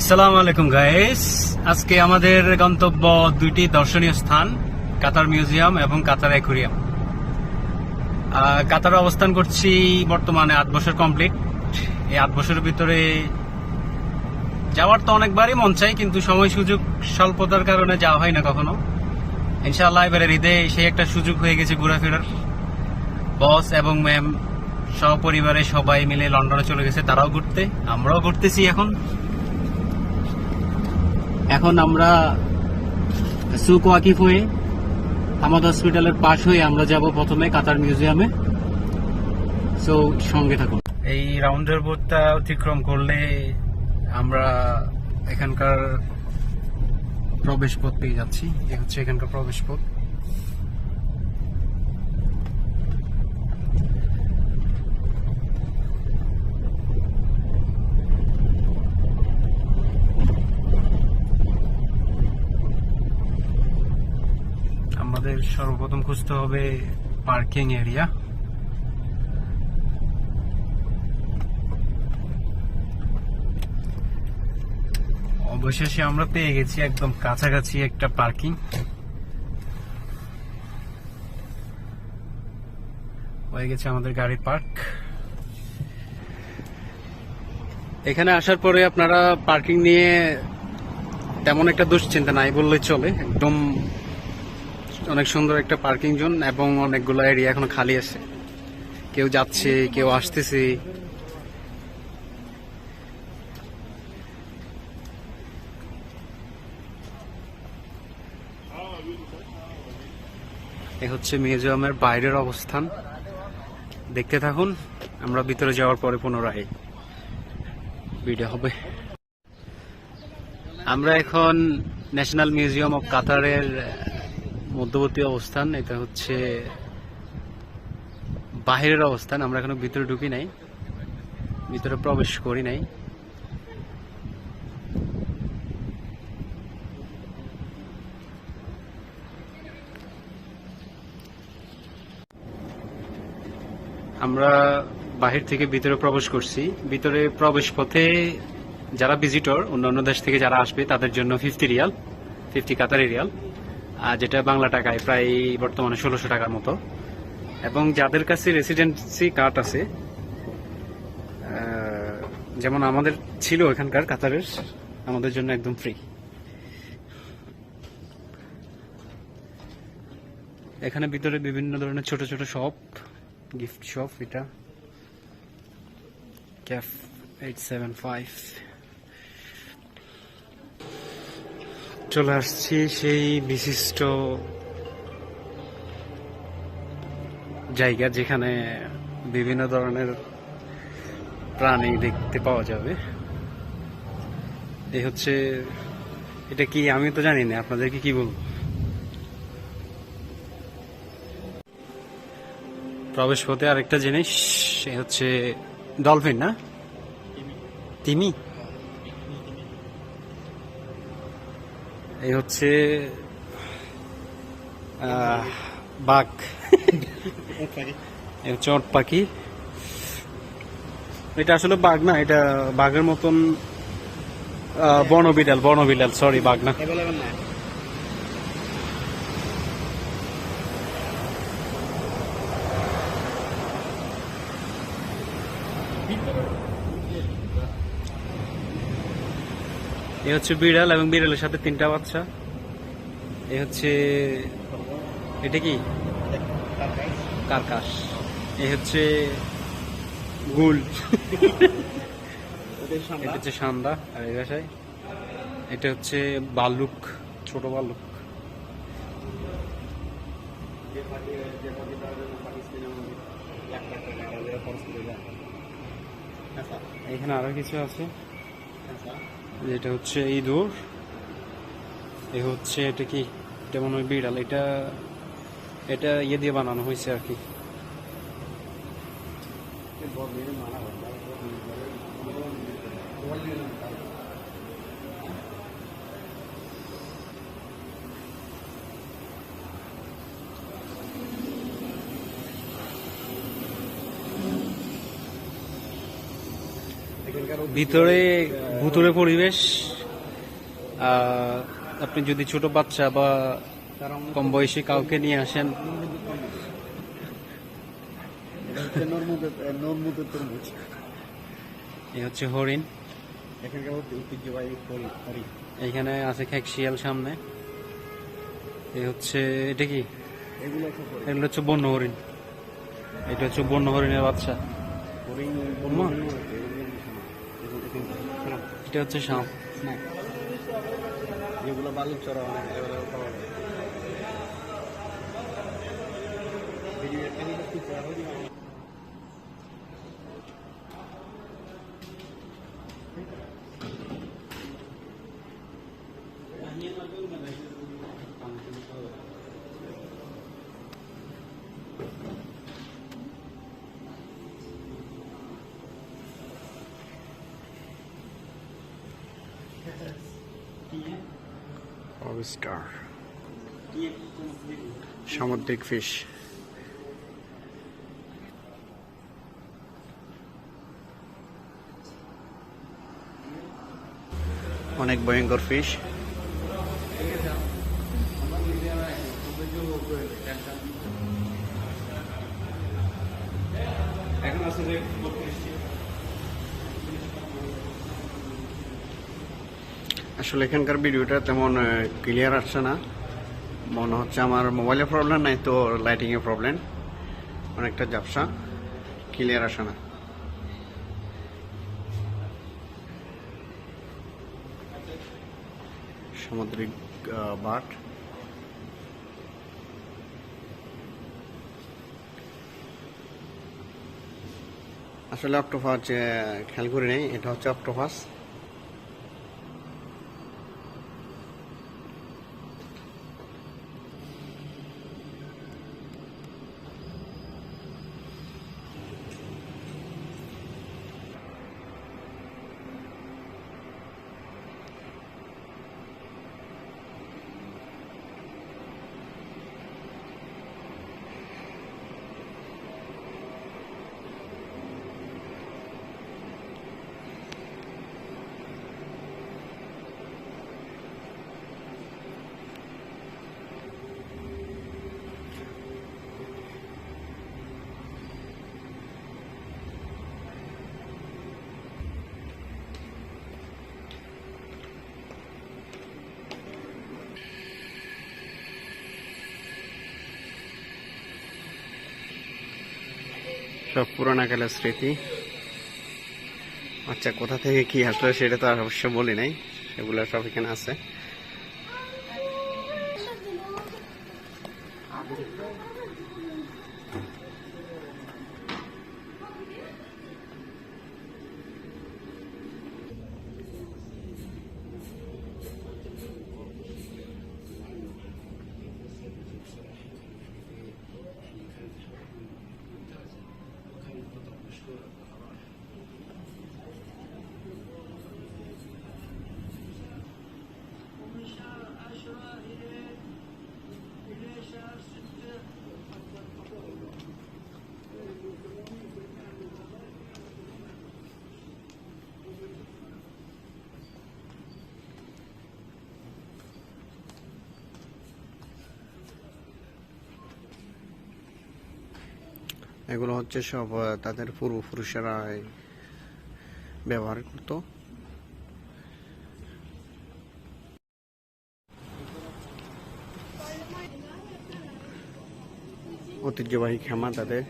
আসসালামু আলাইকুম গাইস। আজকে আমাদের গন্তব্য দুইটি দর্শনীয় স্থান, কাতার মিউজিয়াম এবং কাতার অ্যাকুয়ারিয়াম। কাতারে অবস্থান করছি বর্তমানে 8 বছর কমপ্লিট। এই 8 বছরের ভিতরে যাওয়ার তো অনেকবারই মন চাই, কিন্তু সময় সুযোগ স্বল্পতার কারণে যাওয়া হয় না কখনো। ইনশাআল্লাহ এবারের ঈদে সেই একটা সুযোগ হয়ে গেছে ঘোরাফেরার। বস এবং ম্যাম সপরিবারে সবাই মিলে লন্ডনে চলে গেছে, তারাও ঘুরতে, আমরাও ঘুরতেছি। এখন আমরা সুক ওয়াকিফ হয়ে হামাদ হসপিটালের পাশ হয়ে আমরা যাব প্রথমে কাতার মিউজিয়ামে। সো সঙ্গে থাকুন। এই রাউন্ডার বোর্ডটা অতিক্রম করলে আমরা এখানকার প্রবেশ পথ পেয়ে যাচ্ছি। এ হচ্ছে এখানকার প্রবেশ পথ। আমাদের সর্বপ্রথম খুঁজতে হবে পার্কিং এরিয়া। অবশেষে আমরা পেয়ে গেছি একদম কাছাকাছি একটা পার্কিং। হয়ে গেছে আমাদের গাড়ি পার্ক। এখানে আসার পরে আপনারা পার্কিং নিয়ে তেমন একটা দুশ্চিন্তা নাই বললেই চলে। একদম অনেক সুন্দর একটা পার্কিং জোন এবং অনেকগুলো এরিয়া এখনো খালি আছে। কেউ যাচ্ছে, কেউ আসতেছে। এ হচ্ছে মিউজিয়ামের বাইরের অবস্থান। দেখতে থাকুন, আমরা ভিতরে যাওয়ার পরে পুনরায় ভিডিও হবে। আমরা এখন ন্যাশনাল মিউজিয়াম অফ কাতারের মধ্যবর্তী অবস্থান। এটা হচ্ছে বাহিরের অবস্থান। আমরা এখনো ভিতরে ঢুকি নাই, ভিতরে প্রবেশ করি নাই। আমরা বাহির থেকে ভিতরে প্রবেশ করছি। ভিতরে প্রবেশ পথে যারা ভিজিটর, অন্যান্য দেশ থেকে যারা আসবে তাদের জন্য 50 রিয়াল, 50 কাতারি রিয়াল, যেটা বাংলা টাকায় প্রায় বর্তমানে 1600 টাকার মতো। এবং যাদের কাছে রেসিডেন্সি কার্ড আছে, যেমন আমাদের ছিল এখানকার কাতারের, আমাদের জন্য একদম ফ্রি। এখানে ভিতরে বিভিন্ন ধরনের ছোট ছোট শপ, গিফট শপ। এটা ক্যাফ 875। চলে আসছি সেই বিশিষ্ট জায়গা যেখানে বিভিন্ন ধরনের প্রাণী দেখতে পাওয়া যাবে। এই হচ্ছে, এটা কি আমি তো জানি না, আপনাদেরকে কি বলবো। প্রবেশ পথে আরেকটা জিনিস, সে হচ্ছে ডলফিন, না তিমি। এই হচ্ছে বাঘ, এই হচ্ছে ওট পাখি। এটা আসলে বাঘ না, এটা বাঘের মতন বনবিড়াল, সরি, বাঘ না। এ হচ্ছে বিড়াল এবং বিড়ালের সাথে 3টা বাচ্চা। এ হচ্ছে, এটা কি কার্কাস। এ হচ্ছে গুল, এটা হচ্ছে সান্দা আর এই ভাষায়। এটা হচ্ছে ভাল্লুক, ছোট ভাল্লুক। এখানে আরো কিছু আছে, যেটা হচ্ছে ইঁদুর। এ হচ্ছে, এটা কি, এটা মনে হয় বিড়াল। এটা ইয়ে দিয়ে বানানো হয়েছে আর কি। এখানকার ভিতরে ভুতুরে পরিবেশ। আপনি যদি ছোট বাচ্চা বা কম বয়সী কাউকে নিয়ে আসেন, এই হচ্ছে হরিণ। এখানে আছে খেকশিয়াল সামনে। এই হচ্ছে, এটা কি? এগুলো হচ্ছে বন্য হরিণ। এটা হচ্ছে বন্য হরিণের বাচ্চা। এটা হচ্ছে সাপ। যেগুলো বালুর চড়া অনেক অবিস্কার সামুদ্রিক ফিশ। অনেক ভয়ঙ্কর ফিশ। আসলে এখানকার ভিডিওটা তেমন ক্লিয়ার আসছে না, মনে হচ্ছে আমার মোবাইলের প্রবলেম নাই তো লাইটিং এর প্রবলেম, অনেকটা ঝাপসা, ক্লিয়ার আসে না। সামুদ্রিক বাট। আসলে অক্টোপাস খেয়াল করি নেই, এটা হচ্ছে অক্টোপাস। সব পুরানা কালের স্মৃতি। আচ্ছা, কোথা থেকে কি আসলে সেটা তো আর অবশ্য বলি নাই, সেগুলো সব এখানে আছে। এগুলো হচ্ছে সব তাদের পূর্বপুরুষেরা ব্যবহার করত। ঐতিহ্যবাহী খেমা তাদের।